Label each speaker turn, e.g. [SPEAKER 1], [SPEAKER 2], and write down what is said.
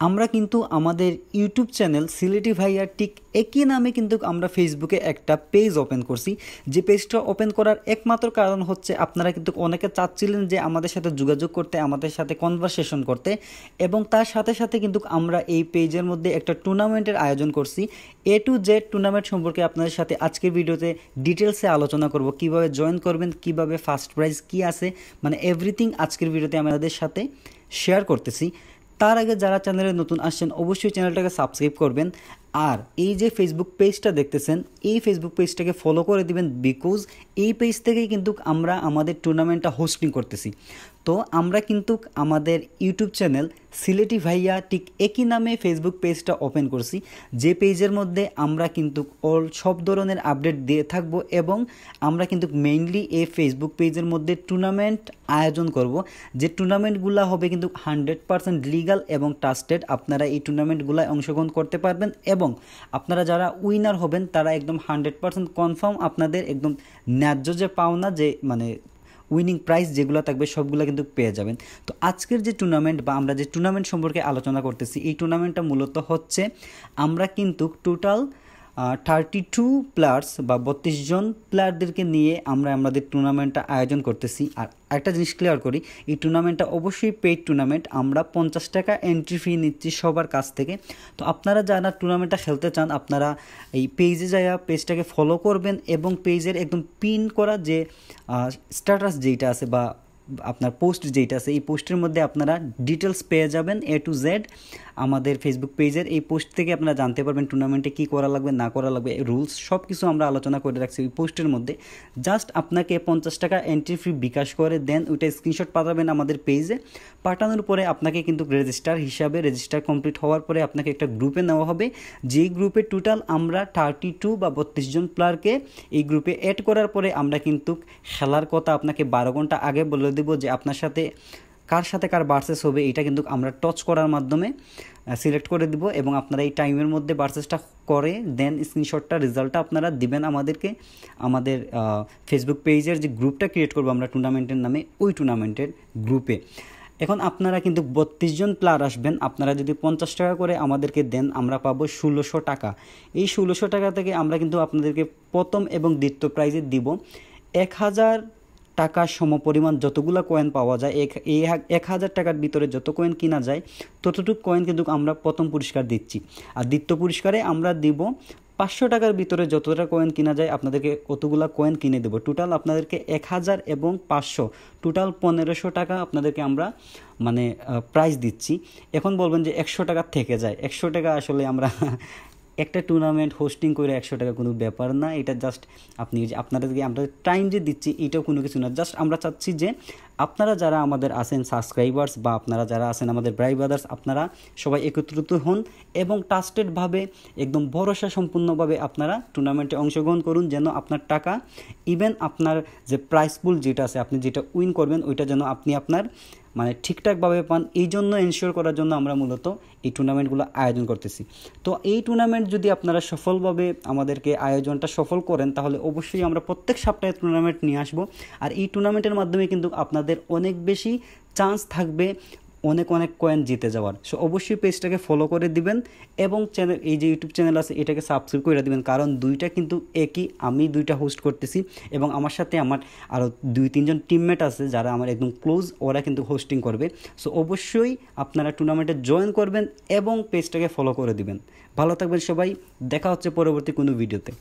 [SPEAKER 1] আমরা কিন্তু আমাদের ইউটিউব চ্যানেল সিলেটি ভাইয়া ঠিক একই নামে কিন্তু আমরা ফেসবুকে একটা পেজ ওপেন করছি। যে পেজটা ওপেন করার একমাত্র কারণ হচ্ছে আপনারা কিন্তু অনেকে চাচ্ছিলেন যে আমাদের সাথে যোগাযোগ করতে, আমাদের সাথে কনভারসেশন করতে, এবং তার সাথে সাথে কিন্তু আমরা এই পেজের মধ্যে একটা টুর্নামেন্টের আয়োজন করছি। A to Z টুর্নামেন্ট সম্পর্কে আপনাদের সাথে আজকের ভিডিওতে ডিটেলসে আলোচনা করব। কিভাবে জয়েন করবেন, কিভাবে ফার্স্ট প্রাইজ কি আছে, মানে এভরিথিং আজকের ভিডিওতে আমাদের সাথে শেয়ার করতেছি। তার আগে যারা চ্যানেলে নতুন আসছেন অবশ্যই চ্যানেলটাকে সাবস্ক্রাইব করবেন, আর এই যে ফেসবুক পেজটা দেখতেছেন এই ফেসবুক পেজটাকে ফলো করে দিবেন, বিকজ এই পেজ থেকেই কিন্তু আমরা আমাদের টুর্নামেন্টটা হোস্টিং করতেছি। তো আমরা কিন্তু আমাদের ইউটিউব চ্যানেল সিলেটি ভাইয়া ঠিক একই নামে ফেসবুক পেজটা ওপেন করছি, যে পেজের মধ্যে আমরা কিন্তু সব ধরনের আপডেট দিয়ে থাকবো, এবং আমরা কিন্তু মেইনলি এই ফেসবুক পেজের মধ্যে টুর্নামেন্ট আয়োজন করব। যে টুর্নামেন্টগুলো হবে কিন্তু 100% লিগাল এবং ট্রাস্টেড। আপনারা এই টুর্নামেন্টগুলোয় অংশগ্রহণ করতে পারবেন, এবং আপনারা যারা উইনার হবেন তারা একদম 100% কনফার্ম আপনাদের একদম ন্যায্য যে পাওনা, যে মানে উইনিং প্রাইজ যেগুলো থাকবে সবগুলো কিন্তু পেয়ে যাবেন। তো আজকের যে টুর্নামেন্ট বা আমরা যে টুর্নামেন্ট সম্পর্কে আলোচনা করতেছি, এই টুর্নামেন্টটা মূলত হচ্ছে আমরা কিন্তু টোটাল 32 প্লেয়ার্স বা 32 জন প্লেয়ারদেরকে নিয়ে আমরা আমাদের টুর্নামেন্টটা আয়োজন করতেছি। আর একটা জিনিস ক্লিয়ার করি, এই টুর্নামেন্টটা অবশ্যই পেইড টুর্নামেন্ট। আমরা 50 টাকা এন্ট্রি ফি নিচ্ছি সবার কাছ থেকে। তো আপনারা যারা টুর্নামেন্টটা খেলতে চান আপনারা এই পেজে যাওয়া পেজটাকে ফলো করবেন, এবং পেজের একদম পিন করা যে স্ট্যাটাস যেইটা আছে বা আপনার পোস্ট যেইটা আছে, এই পোস্টের মধ্যে আপনারা ডিটেলস পেয়ে যাবেন A to Z আমাদের ফেসবুক পেজের। এই পোস্ট থেকে আপনারা জানতে পারবেন টুর্নামেন্টে কী করা লাগবে না করা লাগবে, রুলস সব কিছু আমরা আলোচনা করে রাখছি ওই পোস্টের মধ্যে। জাস্ট আপনাকে 50 টাকা এন্ট্রি ফি বিকাশ করে দেন, ওইটা স্ক্রিনশট পাঠাবেন আমাদের পেজে। পাঠানোর পরে আপনাকে কিন্তু রেজিস্টার কমপ্লিট হওয়ার পরে আপনাকে একটা গ্রুপে নেওয়া হবে, যেই গ্রুপে টোটাল আমরা 32 বা 32 জন প্লেয়ারকে এই গ্রুপে অ্যাড করার পরে আমরা কিন্তু খেলার কথা আপনাকে 12 ঘন্টা আগে বলে দেব যে আপনার সাথে কার ভার্সেস হবে। এটা কিন্তু আমরা টচ করার মাধ্যমে সিলেক্ট করে দিব, এবং আপনারা এই টাইমের মধ্যে ভার্সেসটা করে দেন স্ক্রিনশটটা রেজাল্টটা আপনারা দিবেন আমাদেরকে আমাদের ফেসবুক পেজের যে গ্রুপটা ক্রিয়েট করবো আমরা টুর্নামেন্টের নামে, ওই টুর্নামেন্টের গ্রুপে। এখন আপনারা কিন্তু 32 জন প্লেয়ার আসবেন। আপনারা যদি 50 টাকা করে আমাদেরকে দেন আমরা পাবো 1600 টাকা। এই 1600 টাকা থেকে আমরা কিন্তু আপনাদেরকে প্রথম এবং দ্বিতীয় প্রাইজে দিব 1000 টাকার সমপরিমাণ যতগুলো কয়েন পাওয়া যায়। এই 1000 টাকার ভিতরে যত কয়েন কিনা যায় ততটুকু কয়েন কিন্তু আমরা প্রথম পুরস্কার দিচ্ছি, আর দ্বিতীয় পুরস্কারে আমরা দিব 500 টাকার ভিতরে যতটা কয়েন কিনা যায় আপনাদেরকে অতগুলা কয়েন কিনে দেবো। টোটাল আপনাদেরকে 1000 এবং 500 টোটাল 1500 টাকা আপনাদেরকে আমরা মানে প্রাইজ দিচ্ছি। এখন বলবেন যে 100 টাকা থেকে যায়। 100 টাকা আসলে আমরা একটা টুর্নামেন্ট হোস্টিং করে 100 টাকা কোনো ব্যাপার না। এটা জাস্ট আপনি যে আপনাদেরকে আমরা টাইম যে দিচ্ছি এটাও কোনো কিছু না। জাস্ট আমরা চাচ্ছি যে আপনারা যারা আমাদের আছেন সাবস্ক্রাইবার্স বা আপনারা যারা আছেন আমাদের ব্রাই ব্রাদার্স, আপনারা সবাই একত্রিত হন এবং ট্রাস্টেডভাবে একদম ভরসা সম্পূর্ণভাবে আপনারা টুর্নামেন্টে অংশগ্রহণ করুন, যেন আপনার টাকা ইভেন আপনার যে প্রাইস পুল যেটা আছে আপনি যেটা উইন করবেন ওইটা যেন আপনি আপনার মানে ঠিকঠাকভাবে পান। এই জন্য এনশিওর করার জন্য আমরা মূলত এই টুর্নামেন্টগুলো আয়োজন করতেছি। তো এই টুর্নামেন্ট যদি আপনারা সফলভাবে আমাদেরকে আয়োজনটা সফল করেন তাহলে অবশ্যই আমরা প্রত্যেক সপ্তাহে টুর্নামেন্ট নিয়ে আসবো, আর এই টুর্নামেন্টের মাধ্যমে কিন্তু আপনাদের অনেক বেশি চান্স থাকবে অনেক কয়েন জিতে যাওয়ার। সো অবশ্যই পেজটাকে ফলো করে দিবেন, এবং চ্যানেল এই যে ইউটিউব চ্যানেল আছে এটাকে সাবস্ক্রাইব করে দিবেন, কারণ দুইটা কিন্তু একই। আমি দুইটা হোস্ট করতেছি এবং আমার সাথে আমার আরও 2-3 জন টিমমেট আছে যারা আমার একদম ক্লোজ, ওরা কিন্তু হোস্টিং করবে। সো অবশ্যই আপনারা টুর্নামেন্টে জয়েন করবেন এবং পেজটাকে ফলো করে দিবেন। ভালো থাকবেন সবাই, দেখা হচ্ছে পরবর্তী কোনো ভিডিওতে।